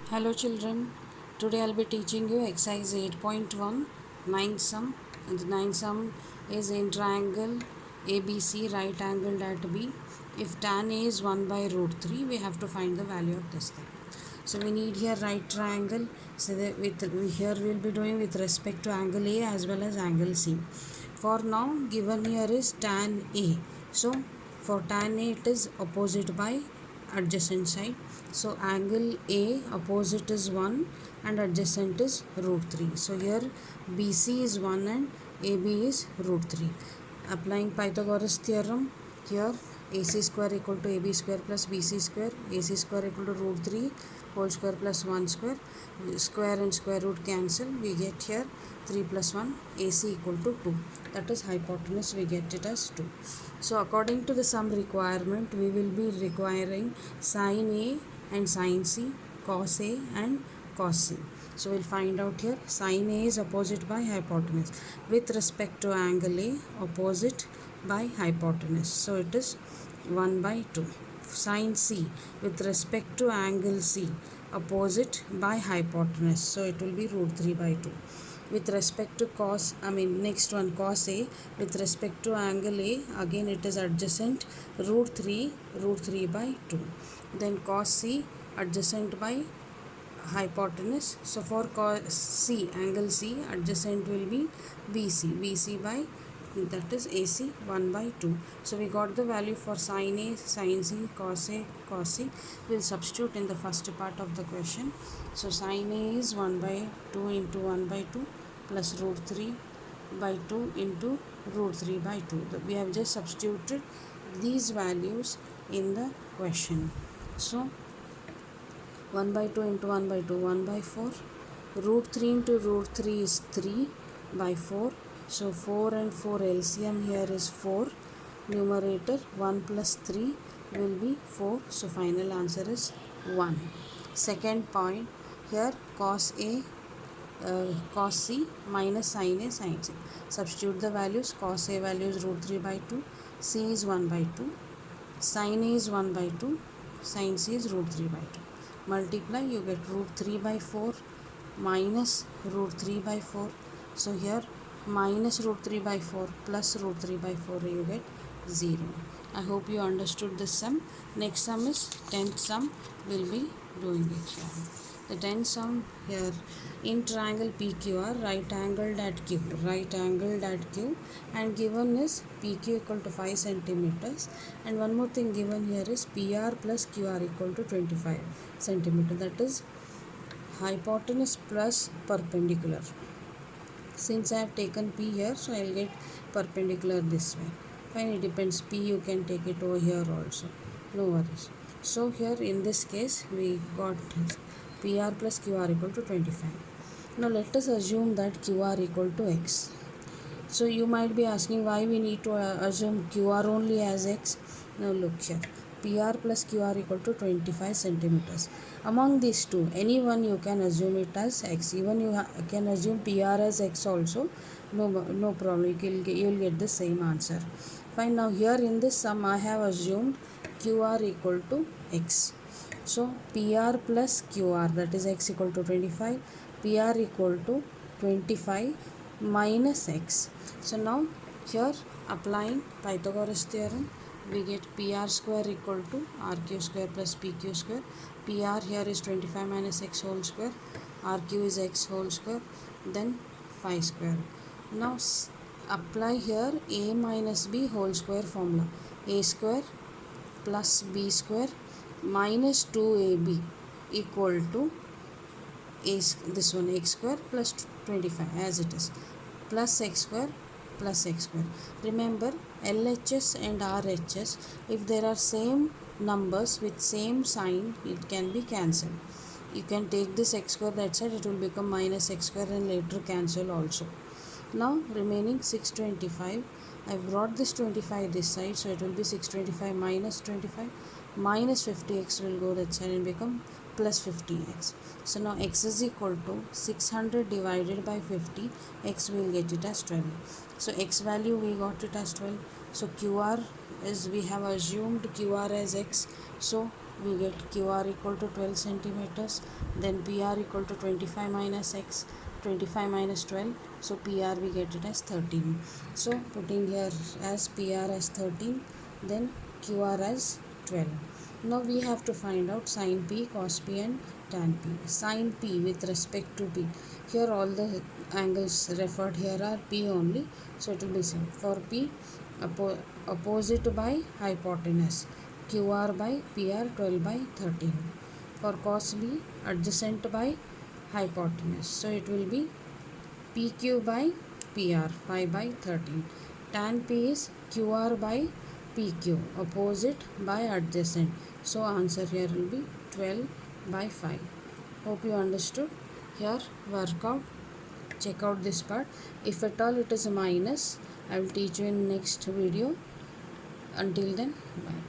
Hello children, today I'll be teaching you exercise 8.1 9 sum, and the 9 sum is in triangle ABC right angled at B. If tan A is 1 by root 3, we have to find the value of this thing. So we need here right triangle, so that here we'll be doing with respect to angle A as well as angle C. For now given here is tan A, so for tan A it is opposite by adjacent side. So angle A opposite is 1 and adjacent is root 3. So here BC is 1 and AB is root 3. Applying Pythagoras theorem, here AC square equal to AB square plus BC square, AC square equal to root 3 whole square plus 1 square, square and square root cancel, we get here 3 plus 1, AC equal to 2, that is hypotenuse, we get it as 2. So according to the sum requirement, we will be requiring sin A and sin C, cos A and cos C. So we'll find out here sin A is opposite by hypotenuse with respect to angle A, opposite by hypotenuse. So it is 1 by 2. Sin C with respect to angle C, opposite by hypotenuse. So it will be root 3 by 2. With respect to next one cos A, with respect to angle A, again it is adjacent root 3 by 2. Then cos C adjacent by hypotenuse. So for cos C, angle C, adjacent will be BC by, that is AC 1 by 2. So we got the value for sin A, sin C, cos A, cos C. We will substitute in the first part of the question. So sin A is 1 by 2 into 1 by 2 plus root 3 by 2 into root 3 by 2. We have just substituted these values in the question. So 1 by 2 into 1 by 2, 1 by 4. Root 3 into root 3 is 3 by 4. So 4 and 4 LCM here is 4. Numerator 1 plus 3 will be 4. So final answer is 1. Second point, here cos A, cos C minus sin A, sin C. Substitute the values. Cos A value is root 3 by 2. C is 1 by 2. Sin A is 1 by 2. Sin C is root 3 by 2. Multiply, you get root 3 by 4 minus root 3 by 4. So here minus root 3 by 4 plus root 3 by 4, you get 0. I hope you understood this sum. Next sum is 10th sum. We'll be doing it here. The 10th sum here, in triangle PQR, right angled at Q, and given is PQ equal to 5 centimeters, and one more thing given here is PR plus QR equal to 25 centimeter, that is hypotenuse plus perpendicular. Since I have taken P here, so I will get perpendicular this way. Fine, it depends. P you can take it over here also, no worries. So here in this case we got PR plus QR equal to 25. Now let us assume that QR equal to X. So you might be asking why we need to assume QR only as X. Now look here, PR plus QR equal to 25 centimeters. Among these two, any one you can assume it as X. Even you can assume PR as X also. No problem. You will get the same answer. Fine. Now here in this sum, I have assumed QR equal to X. So PR plus QR, that is X equal to 25. PR equal to 25 minus X. So now here applying Pythagoras theorem, we get PR square equal to RQ square plus PQ square. PR here is 25 minus X whole square. RQ is X whole square. Then 5 square. Now apply here A minus B whole square formula. A square plus B square minus 2AB equal to this one X square plus 25 as it is, plus X square plus X square. Remember, LHS and RHS, if there are same numbers with same sign, it can be cancelled. You can take this X square that side, it will become minus X square and later cancel also. Now remaining 625, I brought this 25 this side, so it will be 625 minus 25, minus 50x will go that side and become plus 50x. So now x is equal to 600 divided by 50, x will get it as 12. So x value we got it as 12. So QR is, we have assumed QR as x, so we get QR equal to 12 centimeters, then PR equal to 25 minus X, 25 minus 12, so PR we get it as 13. So putting here as PR as 13, then QR as 12. Now we have to find out sin P, cos P and tan P. Sin P with respect to P. Here all the angles referred here are P only, so it will be same. For P, opposite by hypotenuse, QR by PR 12 by 13. For cos B, adjacent by hypotenuse, so it will be PQ by PR 5 by 13. Tan P is QR by PQ, opposite by adjacent. So answer here will be 12 by 5. Hope you understood. Here work out, check out this part. If at all it is a minus, I will teach you in next video. Until then, bye.